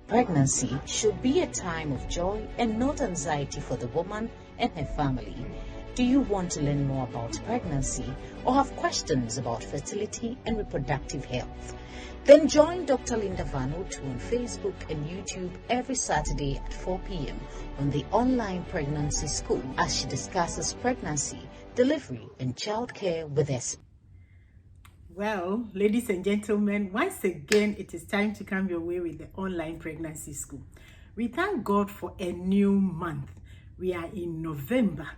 Pregnancy should be a time of joy and not anxiety for the woman and her family. Do you want to learn more about pregnancy or have questions about fertility and reproductive health? Then join Dr. Linda Vanotoo on Facebook and YouTube every Saturday at 4 p.m. on the online pregnancy school as she discusses pregnancy, delivery, and childcare with us. Well, ladies and gentlemen, once again, it is time to come your way with the online pregnancy school. We thank God for a new month. We are in November,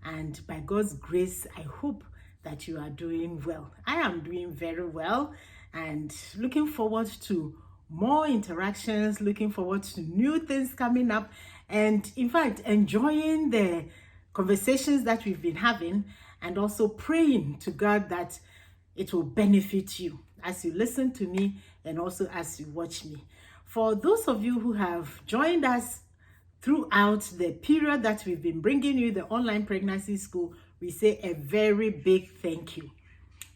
and by God's grace, I hope that you are doing well. I am doing very well and looking forward to more interactions, looking forward to new things coming up, and in fact, enjoying the conversations that we've been having, and also praying to God that it will benefit you as you listen to me and also as you watch me. For those of you who have joined us throughout the period that we've been bringing you the online pregnancy school, we say a very big thank you.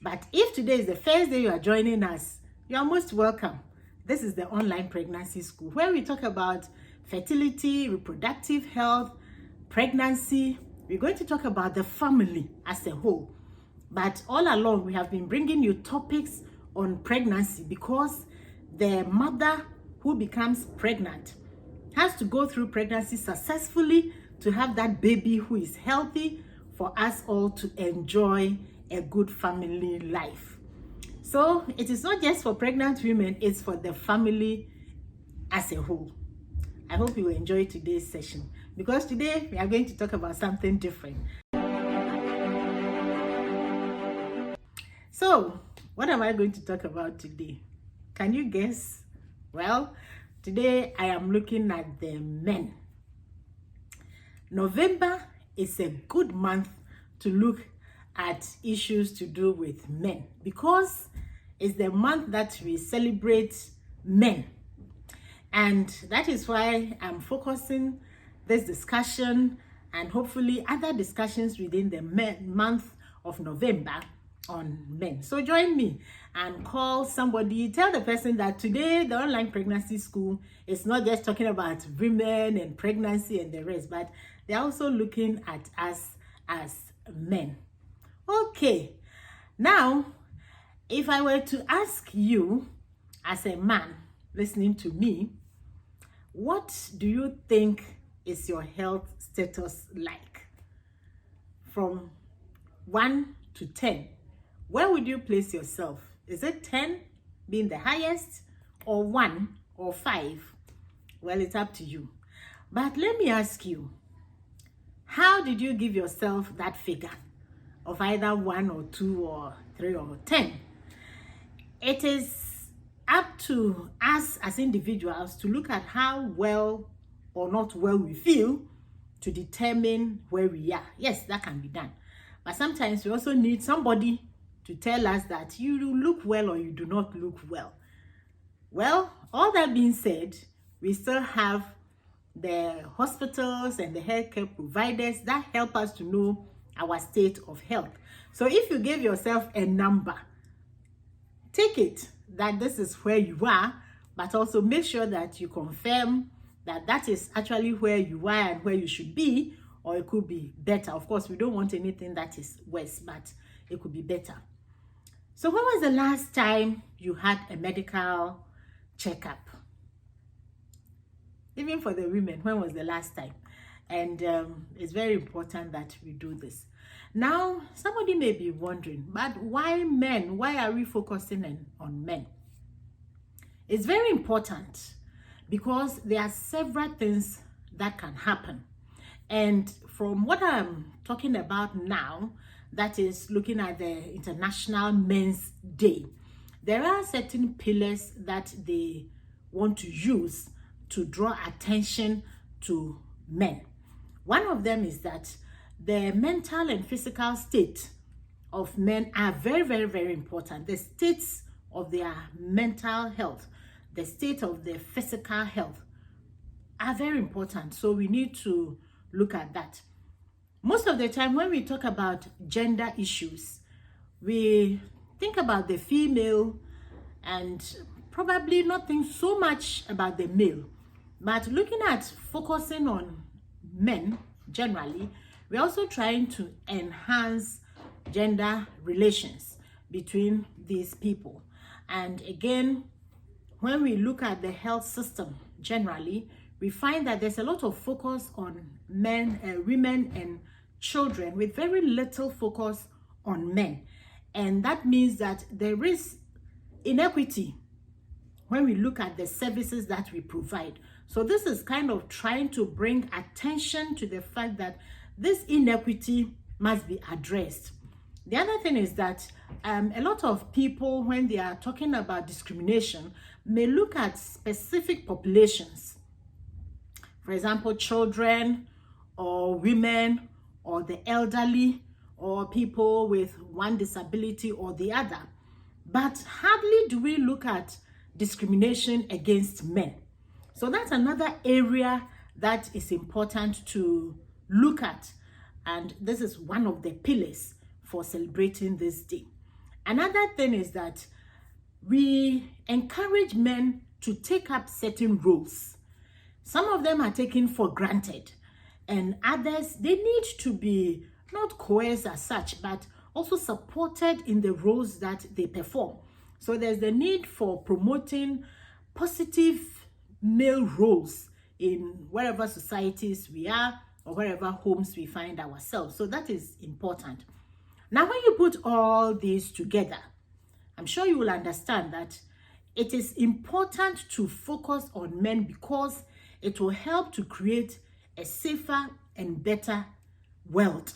But if today is the first day you are joining us, you are most welcome. This is the online pregnancy school where we talk about fertility, reproductive health, pregnancy. We're going to talk about the family as a whole. But all along, we have been bringing you topics on pregnancy because the mother who becomes pregnant has to go through pregnancy successfully to have that baby who is healthy for us all to enjoy a good family life. So it is not just for pregnant women, it's for the family as a whole. I hope you will enjoy today's session because today we are going to talk about something different. So, what am I going to talk about today? Can you guess? Well, today I am looking at the men. November is a good month to look at issues to do with men because it's the month that we celebrate men. And that is why I'm focusing this discussion and hopefully other discussions within the month of November on men. So join me and call somebody, tell the person that today the online pregnancy school is not just talking about women and pregnancy and the rest, but they're also looking at us as men. Okay, now if I were to ask you as a man listening to me, what do you think is your health status like? From 1 to 10. Where would you place yourself? Is it 10 being the highest, or 1 or 5? Well, it's up to you. But let me ask you, how did you give yourself that figure of either 1 or 2 or 3 or 10? It is up to us as individuals to look at how well or not well we feel to determine where we are. Yes, that can be done. But sometimes we also need somebody to tell us that you look well or you do not look well. Well, all that being said, we still have the hospitals and the healthcare providers that help us to know our state of health. So if you give yourself a number, take it that this is where you are, but also make sure that you confirm that that is actually where you are and where you should be, or it could be better. Of course, we don't want anything that is worse, but it could be better. So when was the last time you had a medical checkup? Even for the women, when was the last time? And it's very important that we do this. Now, somebody may be wondering, but why men? Why are we focusing on men? It's very important because there are several things that can happen. And from what I'm talking about now, that is looking at the International Men's Day, there are certain pillars that they want to use to draw attention to men. One of them is that the mental and physical state of men are very, very, very important. The states of their mental health, the state of their physical health are very important. So we need to look at that. Most of the time when we talk about gender issues, we think about the female and probably not think so much about the male. But looking at focusing on men generally, we're also trying to enhance gender relations between these people. And again, when we look at the health system generally, we find that there's a lot of focus on men, women, and children, with very little focus on men. And that means that there is inequity when we look at the services that we provide. So this is kind of trying to bring attention to the fact that this inequity must be addressed. The other thing is that a lot of people, when they are talking about discrimination, may look at specific populations. For example, children or women or the elderly or people with one disability or the other. But hardly do we look at discrimination against men. So that's another area that is important to look at. And this is one of the pillars for celebrating this day. Another thing is that we encourage men to take up certain roles. Some of them are taken for granted, and others, they need to be not coerced as such, but also supported in the roles that they perform. So there's the need for promoting positive male roles in wherever societies we are or wherever homes we find ourselves. So that is important. Now, when you put all these together, I'm sure you will understand that it is important to focus on men because it will help to create a safer and better world.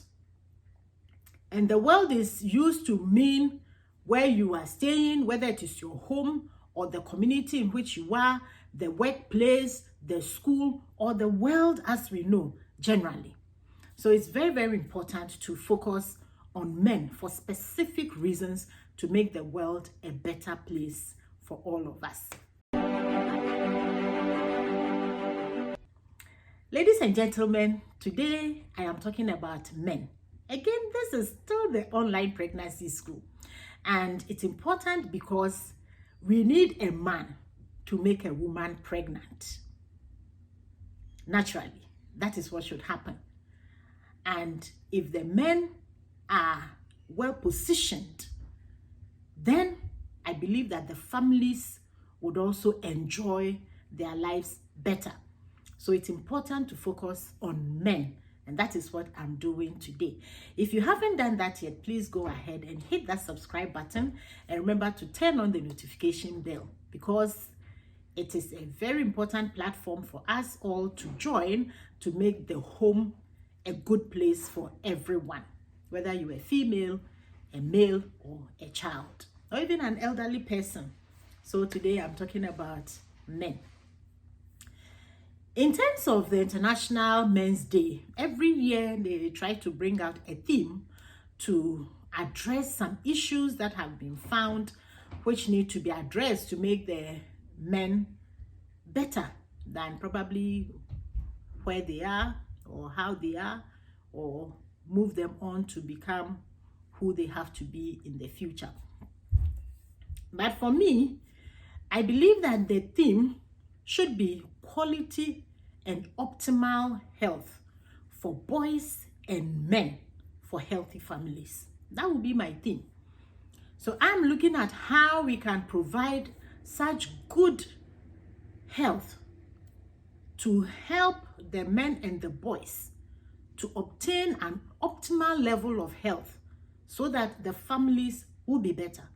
And the world is used to mean where you are staying, whether it is your home or the community in which you are, the workplace, the school, or the world as we know generally. So it's very, very important to focus on men for specific reasons to make the world a better place for all of us. Ladies and gentlemen, today I am talking about men. Again, this is still the online pregnancy school. And it's important because we need a man to make a woman pregnant. Naturally, that is what should happen. And if the men are well positioned, then I believe that the families would also enjoy their lives better. So it's important to focus on men, and that is what I'm doing today. If you haven't done that yet, please go ahead and hit that subscribe button, and remember to turn on the notification bell, because it is a very important platform for us all to join to make the home a good place for everyone, whether you're a female, a male, or a child, or even an elderly person. So today I'm talking about men. In terms of the International Men's Day, every year they try to bring out a theme to address some issues that have been found which need to be addressed to make the men better than probably where they are or how they are, or move them on to become who they have to be in the future. But for me, I believe that the theme should be quality and optimal health for boys and men for healthy families. That would be my theme. So I'm looking at how we can provide such good health to help the men and the boys to obtain an optimal level of health so that the families will be better.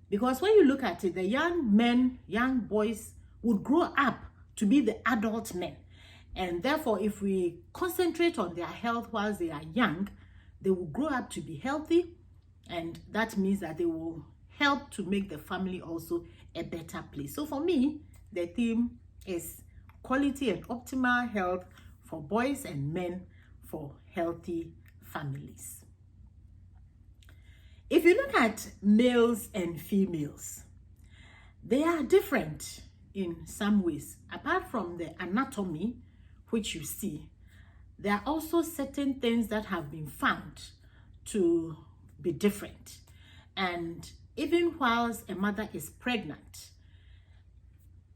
Because when you look at it, the young men, young boys would grow up to be the adult men. And therefore, if we concentrate on their health whilst they are young, they will grow up to be healthy. And that means that they will help to make the family also a better place. So for me, the theme is quality and optimal health for boys and men for healthy families. If you look at males and females, they are different in some ways. Apart from the anatomy, which you see, there are also certain things that have been found to be different. And even whilst a mother is pregnant,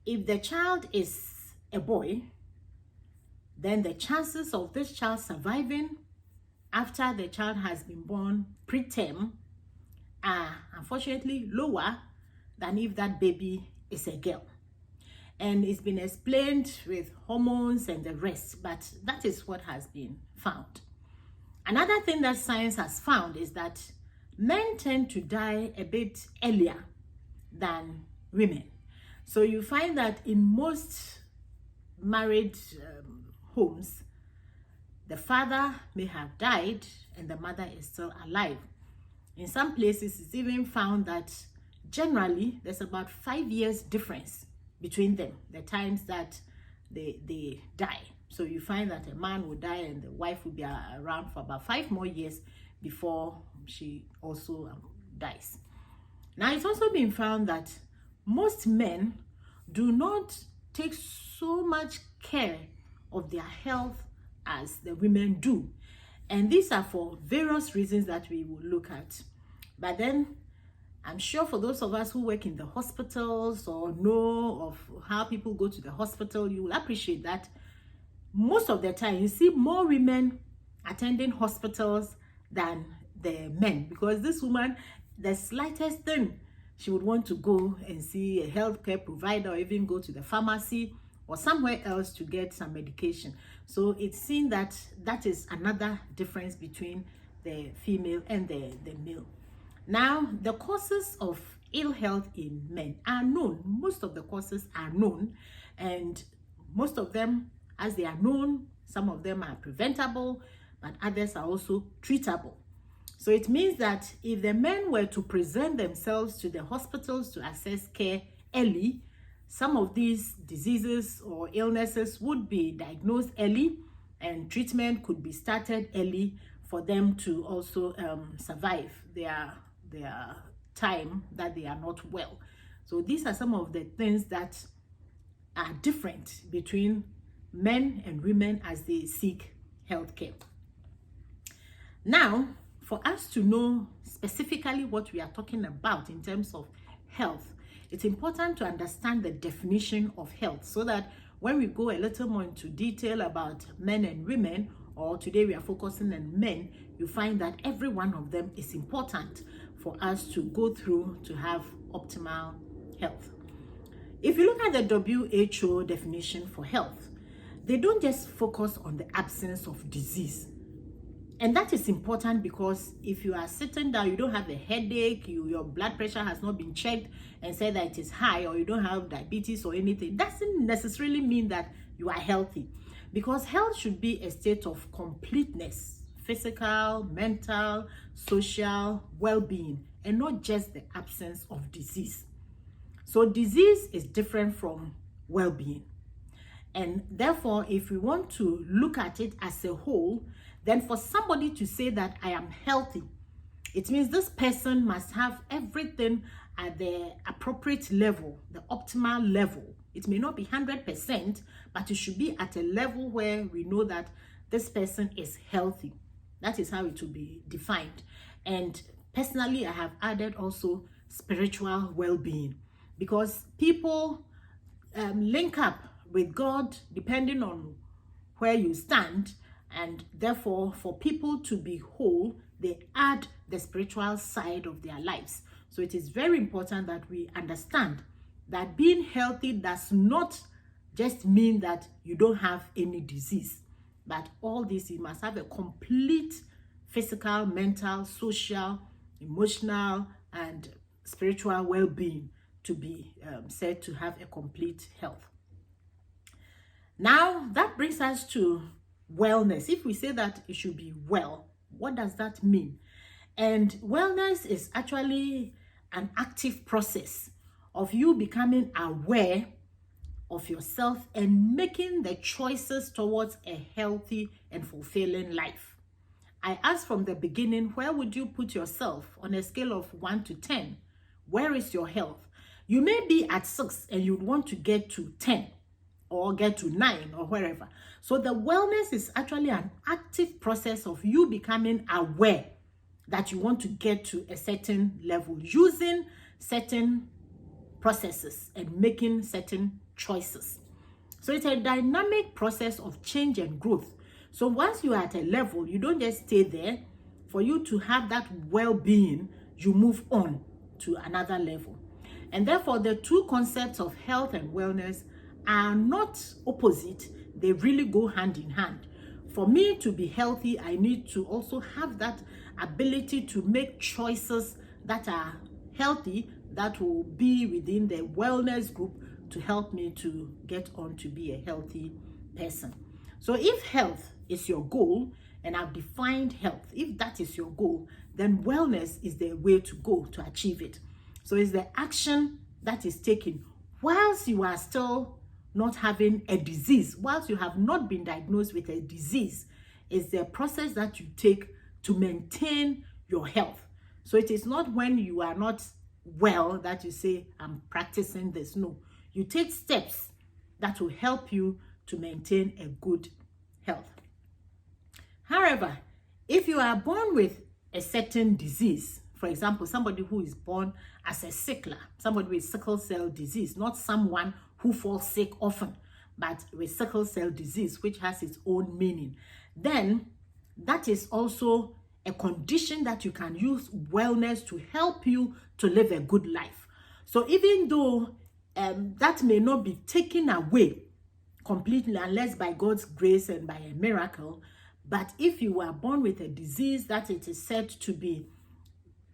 if the child is a boy, then the chances of this child surviving after the child has been born preterm are unfortunately lower than if that baby is a girl. And it's been explained with hormones and the rest, but that is what has been found. Another thing that science has found is that men tend to die a bit earlier than women. So you find that in most married homes, the father may have died and the mother is still alive. In some places, it's even found that generally there's about 5 years difference between them, the times that they die. So you find that a man will die and the wife will be around for about 5 more years before she also dies. Now, it's also been found that most men do not take so much care of their health as the women do. And these are for various reasons that we will look at. But then, I'm sure for those of us who work in the hospitals or know of how people go to the hospital, you will appreciate that most of the time you see more women attending hospitals than the men, because this woman, the slightest thing, she would want to go and see a healthcare provider or even go to the pharmacy or somewhere else to get some medication. So it's seen that that is another difference between the female and the male. Now, the causes of ill health in men are known. Most of the causes are known, and most of them, as they are known, some of them are preventable, but others are also treatable. So it means that if the men were to present themselves to the hospitals to access care early, some of these diseases or illnesses would be diagnosed early and treatment could be started early for them to also survive their time that they are not well. So these are some of the things that are different between men and women as they seek healthcare. Now, for us to know specifically what we are talking about in terms of health, it's important to understand the definition of health so that when we go a little more into detail about men and women, or today we are focusing on men, you find that every one of them is important for us to go through to have optimal health. If you look at the WHO definition for health, they don't just focus on the absence of disease. And that is important because if you are sitting down, you don't have a headache, your blood pressure has not been checked and said that it is high, or you don't have diabetes or anything, doesn't necessarily mean that you are healthy. Because health should be a state of completeness, physical, mental, social well-being, and not just the absence of disease. So disease is different from well-being. And therefore, if we want to look at it as a whole, then for somebody to say that I am healthy, it means this person must have everything at the appropriate level, the optimal level. It may not be 100%, but it should be at a level where we know that this person is healthy. That is how it will be defined. And personally, I have added also spiritual well-being, because people link up with God depending on where you stand, and therefore for people to be whole, they add the spiritual side of their lives. So it is very important that we understand that being healthy does not just mean that you don't have any disease, but all this, you must have a complete physical, mental, social, emotional, and spiritual well-being to be said to have a complete health. Now, that brings us to wellness. If we say that it should be well, what does that mean? And wellness is actually an active process of you becoming aware of yourself and making the choices towards a healthy and fulfilling life. I asked from the beginning, where would you put yourself on a scale of 1 to 10? Where is your health? You may be at 6 and you'd want to get to 10 or get to 9 or wherever. So the wellness is actually an active process of you becoming aware that you want to get to a certain level using certain processes and making certain choices. So it's a dynamic process of change and growth. So once you are at a level, you don't just stay there. For you to have that well-being, you move on to another level. And therefore, the two concepts of health and wellness are not opposite. They really go hand in hand. For me to be healthy, I need to also have that ability to make choices that are healthy, that will be within the wellness group to help me to get on to be a healthy person. So if health is your goal, and I've defined health, if that is your goal, then wellness is the way to go to achieve it. So it's the action that is taken whilst you are still not having a disease, whilst you have not been diagnosed with a disease, is the process that you take to maintain your health. So it is not when you are not well that you say, I'm practicing this. No, you take steps that will help you to maintain a good health. However, if you are born with a certain disease, for example, somebody who is born as a sickler, somebody with sickle cell disease, not someone who falls sick often, but with sickle cell disease, which has its own meaning, then that is also a condition that you can use wellness to help you to live a good life. So even though that may not be taken away completely, unless by God's grace and by a miracle, but if you were born with a disease that it is said to be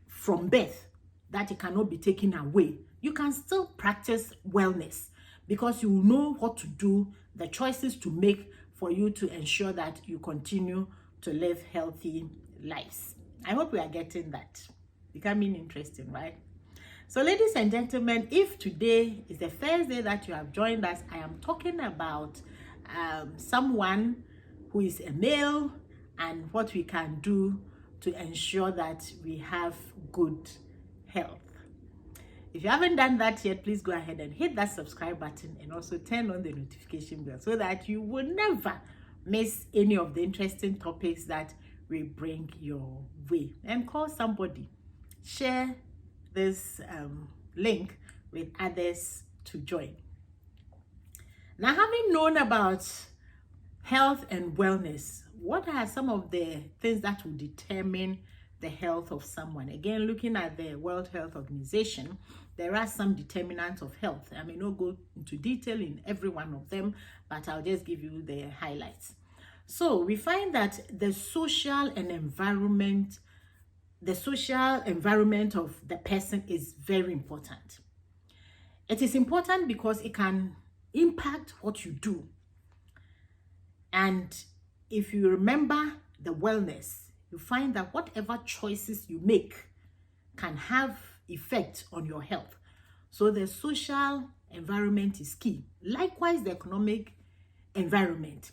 from birth, that it cannot be taken away, you can still practice wellness because you know what to do, the choices to make for you to ensure that you continue to live healthy lives. I hope we are getting that. Becoming interesting, right? So ladies and gentlemen, if today is the first day that you have joined us, I am talking about someone who is a male and what we can do to ensure that we have good health. If you haven't done that yet, please go ahead and hit that subscribe button and also turn on the notification bell so that you will never miss any of the interesting topics that we bring your way. And call somebody, share this link with others to join. Now, having known about health and wellness, what are some of the things that will determine the health of someone? Again, looking at the World Health Organization, there are some determinants of health. I may not go into detail in every one of them, but I'll just give you the highlights. So we find that the social environment of the person is very important. It is important because it can impact what you do. And if you remember the wellness, you find that whatever choices you make can have effect on your health. So the social environment is key. Likewise, the economic environment.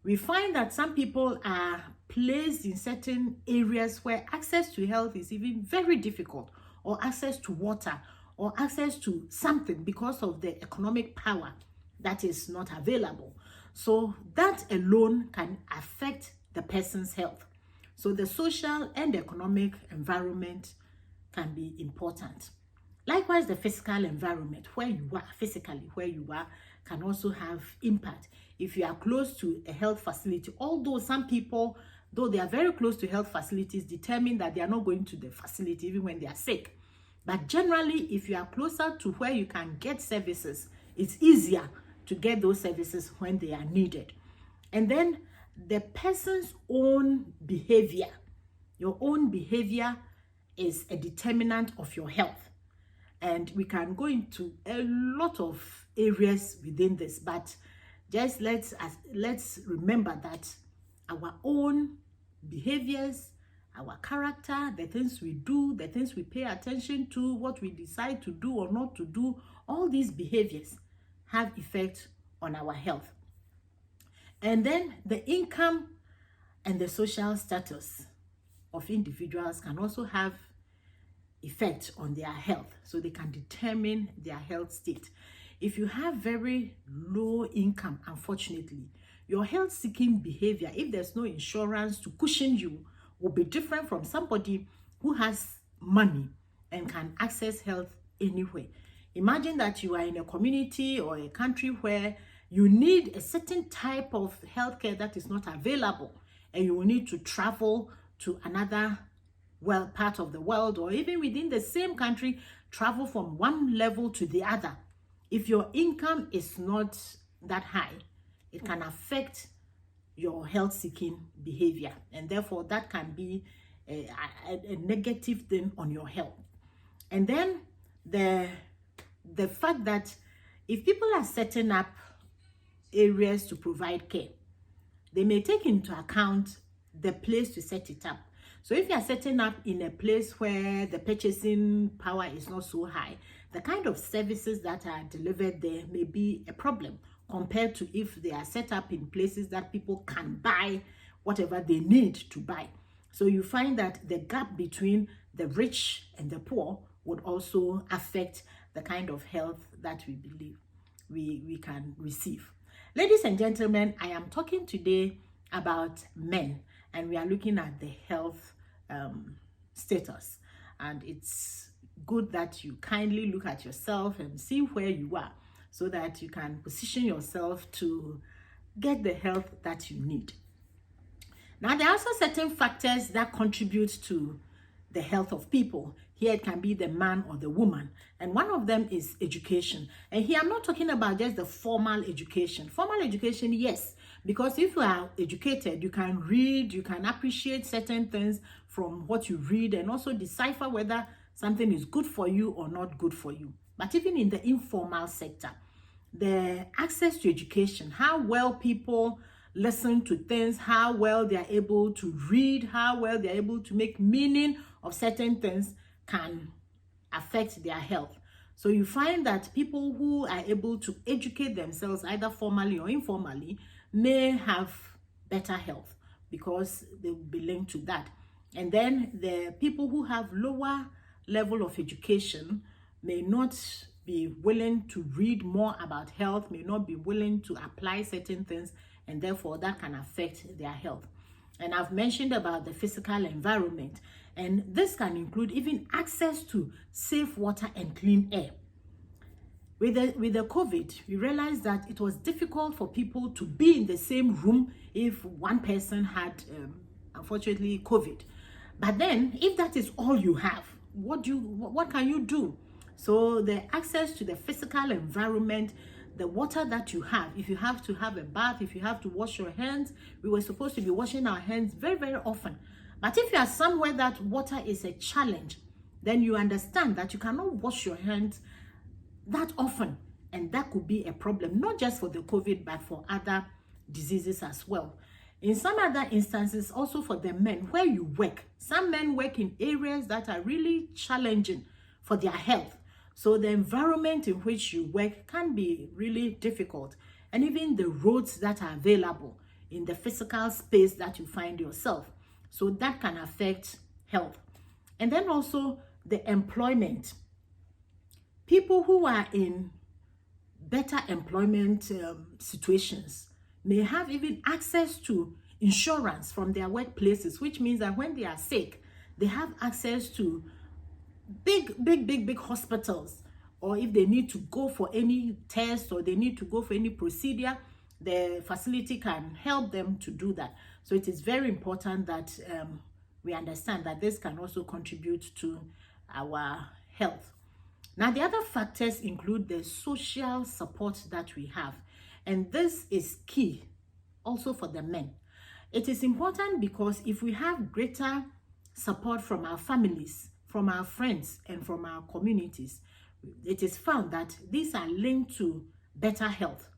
We find that some people are placed in certain areas where access to health is even very difficult, or access to water, or access to something because of the economic power that is not available. So that alone can affect the person's health. So the social and economic environment can be important. Likewise, the physical environment, where you are, physically where you are, can also have impact. If you are close to a health facility, although some people, though they are very close to health facilities, determine that they are not going to the facility even when they are sick. But generally, if you are closer to where you can get services, it's easier to get those services when they are needed. And then the person's own behavior, your own behavior is a determinant of your health. And we can go into a lot of areas within this, but just let's remember that our own behaviors, our character, the things we do, the things we pay attention to, what we decide to do or not to do, all these behaviors have effect on our health. And then the income and the social status of individuals can also have effect on their health, so they can determine their health state. If you have very low income, unfortunately, your health seeking behavior, if there's no insurance to cushion you, will be different from somebody who has money and can access health anywhere. Imagine that you are in a community or a country where you need a certain type of healthcare that is not available, and you will need to travel to another part of the world, or even within the same country, travel from one level to the other. If your income is not that high, it can affect your health-seeking behavior, and therefore that can be a negative thing on your health. And then the fact that if people are setting up areas to provide care, they may take into account the place to set it up. So if you are setting up in a place where the purchasing power is not so high, the kind of services that are delivered there may be a problem compared to if they are set up in places that people can buy whatever they need to buy. So you find that the gap between the rich and the poor would also affect the kind of health that we believe we can receive. Ladies and gentlemen, I am talking today about men, and we are looking at the health status. And it's good that you kindly look at yourself and see where you are, so that you can position yourself to get the health that you need. Now, there are also certain factors that contribute to the health of people. Here it can be the man or the woman, and one of them is education. And here I'm not talking about just the formal education. Formal education, yes, because if you are educated, you can read, you can appreciate certain things from what you read, and also decipher whether something is good for you or not good for you. But even in the informal sector, the access to education, how well people listen to things, how well they are able to read, how well they are able to make meaning of certain things, can affect their health. So you find that people who are able to educate themselves either formally or informally may have better health, because they will be linked to that. And then the people who have lower level of education may not be willing to read more about health, may not be willing to apply certain things, and therefore that can affect their health. And I've mentioned about the physical environment, and this can include even access to safe water and clean air. With the COVID, we realized that it was difficult for people to be in the same room if one person had, unfortunately, COVID. But then, if that is all you have, what can you do? So the access to the physical environment, the water that you have, if you have to have a bath, if you have to wash your hands, we were supposed to be washing our hands very, very often. But if you are somewhere that water is a challenge, then you understand that you cannot wash your hands that often, and that could be a problem, not just for the COVID, but for other diseases as well. In some other instances, also for the men, where you work, some men work in areas that are really challenging for their health. So the environment in which you work can be really difficult, and even the roads that are available in the physical space that you find yourself. So that can affect health. And then also the employment. People who are in better employment situations may have even access to insurance from their workplaces, which means that when they are sick, they have access to big hospitals, or if they need to go for any test or they need to go for any procedure, the facility can help them to do that. So it is very important that we understand that this can also contribute to our health. Now, the other factors include the social support that we have, and this is key also for the men. It is important because if we have greater support from our families, from our friends, and from our communities, it is found that these are linked to better health.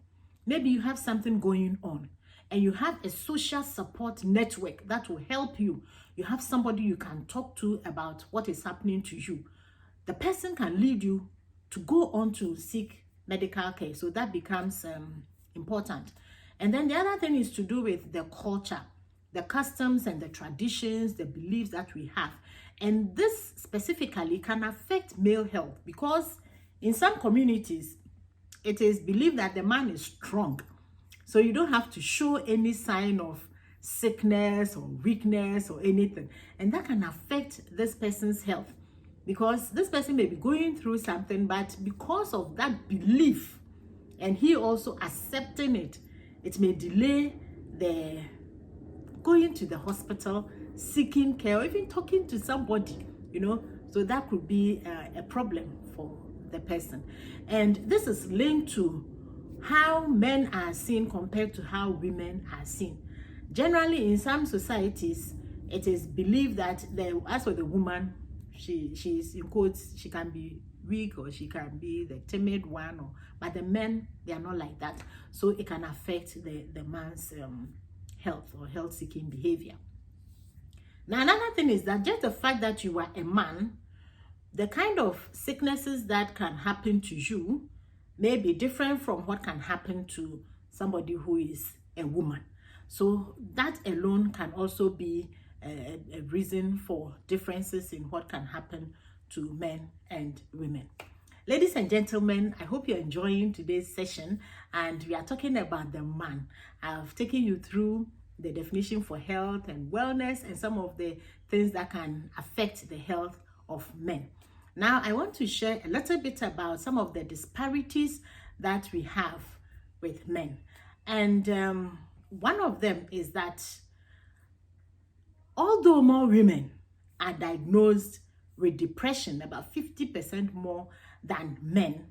Maybe you have something going on and you have a social support network that will help you. You have somebody you can talk to about what is happening to you. The person can lead you to go on to seek medical care. So that becomes important. And then the other thing is to do with the culture, the customs and the traditions, the beliefs that we have. And this specifically can affect male health, because in some communities, it is believed that the man is strong. So you don't have to show any sign of sickness or weakness or anything. And that can affect this person's health, because this person may be going through something, but because of that belief and he also accepting it, it may delay the going to the hospital, seeking care, or even talking to somebody, so that could be a problem for the person. And this is linked to how men are seen compared to how women are seen. Generally, in some societies, it is believed that as for the woman, she's in quotes, she can be weak, or she can be the timid one, but the men, they are not like that. So it can affect the man's health or health-seeking behavior. Now, another thing is that just the fact that you are a man, the kind of sicknesses that can happen to you may be different from what can happen to somebody who is a woman. So that alone can also be a reason for differences in what can happen to men and women. Ladies and gentlemen, I hope you're enjoying today's session, and we are talking about the man. I've taken you through the definition for health and wellness and some of the things that can affect the health of men. Now, I want to share a little bit about some of the disparities that we have with men. And one of them is that although more women are diagnosed with depression, about 50% more than men,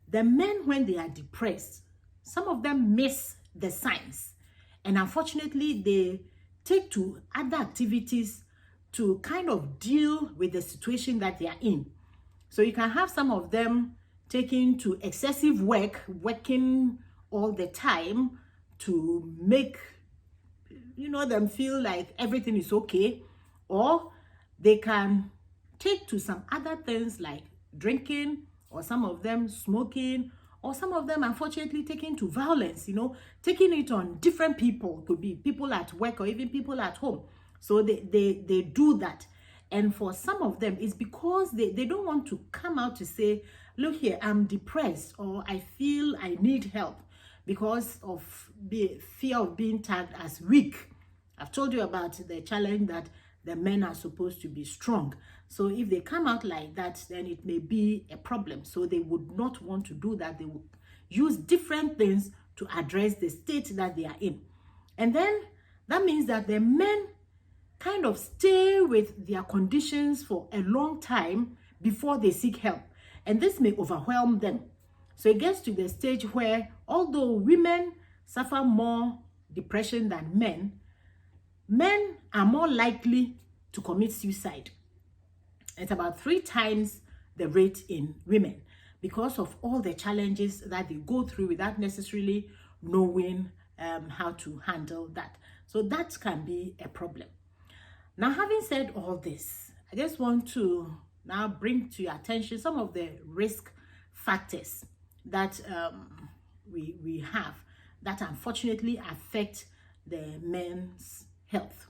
the men, when they are depressed, some of them miss the signs. And unfortunately, they take to other activities to kind of deal with the situation that they are in. So you can have some of them taking to excessive working all the time to make them feel like everything is okay, or they can take to some other things like drinking, or some of them smoking, or some of them unfortunately taking to violence, taking it on different people. Could be people at work or even people at home. So they do that. And for some of them, it's because they don't want to come out to say, look here, I'm depressed, or I feel I need help, because of the fear of being tagged as weak. I've told you about the challenge that the men are supposed to be strong. So if they come out like that, then it may be a problem. So they would not want to do that. They would use different things to address the state that they are in. And then that means that the men kind of stay with their conditions for a long time before they seek help. And this may overwhelm them. So it gets to the stage where, although women suffer more depression than men are more likely to commit suicide. It's about 3 times the rate in women, because of all the challenges that they go through without necessarily knowing how to handle that. So that can be a problem. Now, having said all this, I just want to now bring to your attention some of the risk factors that we have that unfortunately affect the men's health.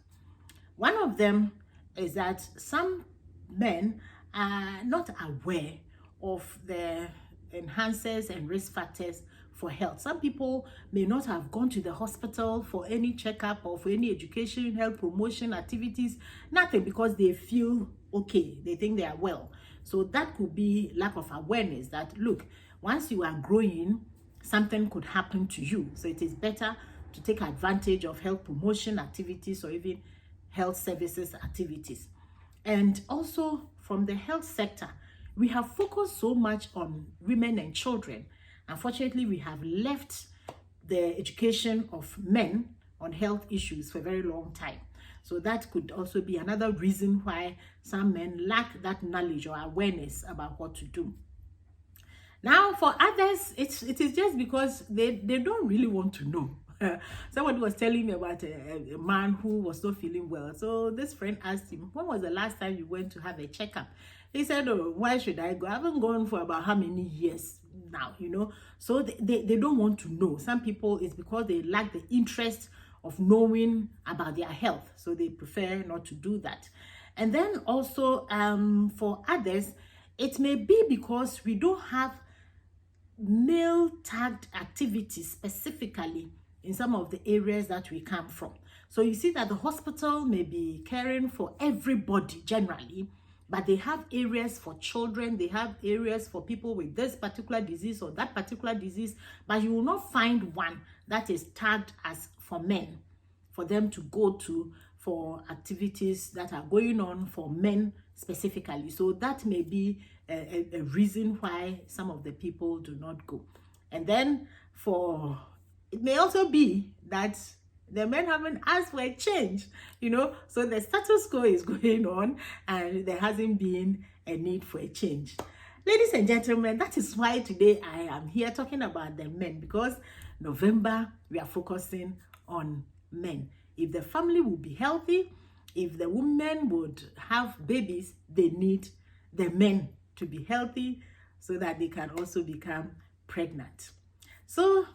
One of them is that some men are not aware of the enhancers and risk factors for health. Some people may not have gone to the hospital for any checkup or for any education, health promotion activities, nothing, because they feel okay, they think they are well. So that could be lack of awareness that, look, once you are growing, something could happen to you. So it is better to take advantage of health promotion activities or even health services activities. And also from the health sector, we have focused so much on women and children. Unfortunately, we have left the education of men on health issues for a very long time. So that could also be another reason why some men lack that knowledge or awareness about what to do. Now, for others, it is just because they don't really want to know. Somebody was telling me about a man who was not feeling well. So this friend asked him, when was the last time you went to have a checkup? He said, oh, why should I go? I haven't gone for about how many years now, So they don't want to know. Some people, it's because they lack the interest of knowing about their health. So they prefer not to do that. And then also for others, it may be because we don't have male tagged activities specifically in some of the areas that we come from. So you see that the hospital may be caring for everybody generally, but they have areas for children, they have areas for people with this particular disease or that particular disease, but you will not find one that is tagged as for men, for them to go to for activities that are going on for men specifically. So that may be a reason why some of the people do not go. And then it may also be that the men haven't asked for a change, so the status quo is going on and there hasn't been a need for a change. Ladies and gentlemen, that is why today I am here talking about the men, because November we are focusing on men. If the family will be healthy, if the women would have babies, they need the men to be healthy so that they can also become pregnant. So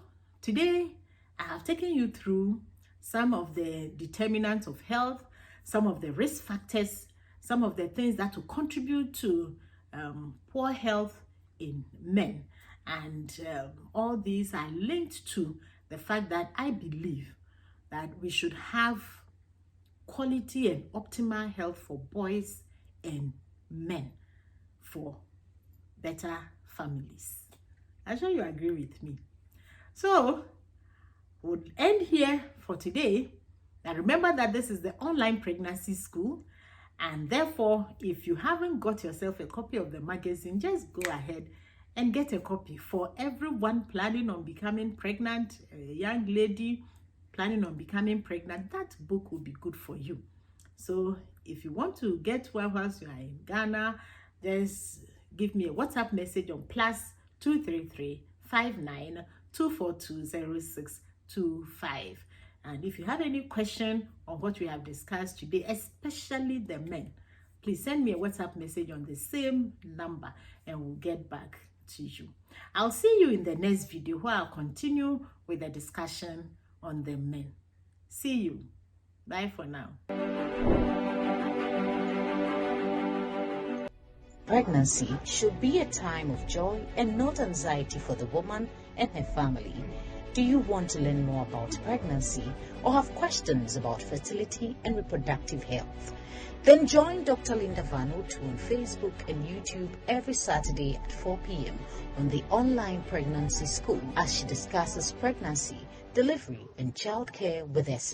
today I have taken you through some of the determinants of health, some of the risk factors, some of the things that will contribute to poor health in men. And all these are linked to the fact that I believe that we should have quality and optimal health for boys and men for better families. I'm sure you agree with me. So we'll end here for today. Now remember that this is the online pregnancy school, and therefore if you haven't got yourself a copy of the magazine, just go ahead and get a copy. For everyone planning on becoming pregnant, a young lady planning on becoming pregnant, that book will be good for you. So if you want to get one whilst you are in Ghana, just give me a WhatsApp message on +233 59 242 0625. And if you have any question on what we have discussed today, especially the men, please send me a WhatsApp message on the same number and we'll get back to you. I'll see you in the next video where I'll continue with the discussion on the men. See you. Bye for now. Pregnancy should be a time of joy and not anxiety for the woman and her family. Do you want to learn more about pregnancy or have questions about fertility and reproductive health? Then join Dr. Linda Vanotoo on Facebook and YouTube every Saturday at 4 p.m. on the online pregnancy school as she discusses pregnancy, delivery, and childcare with us.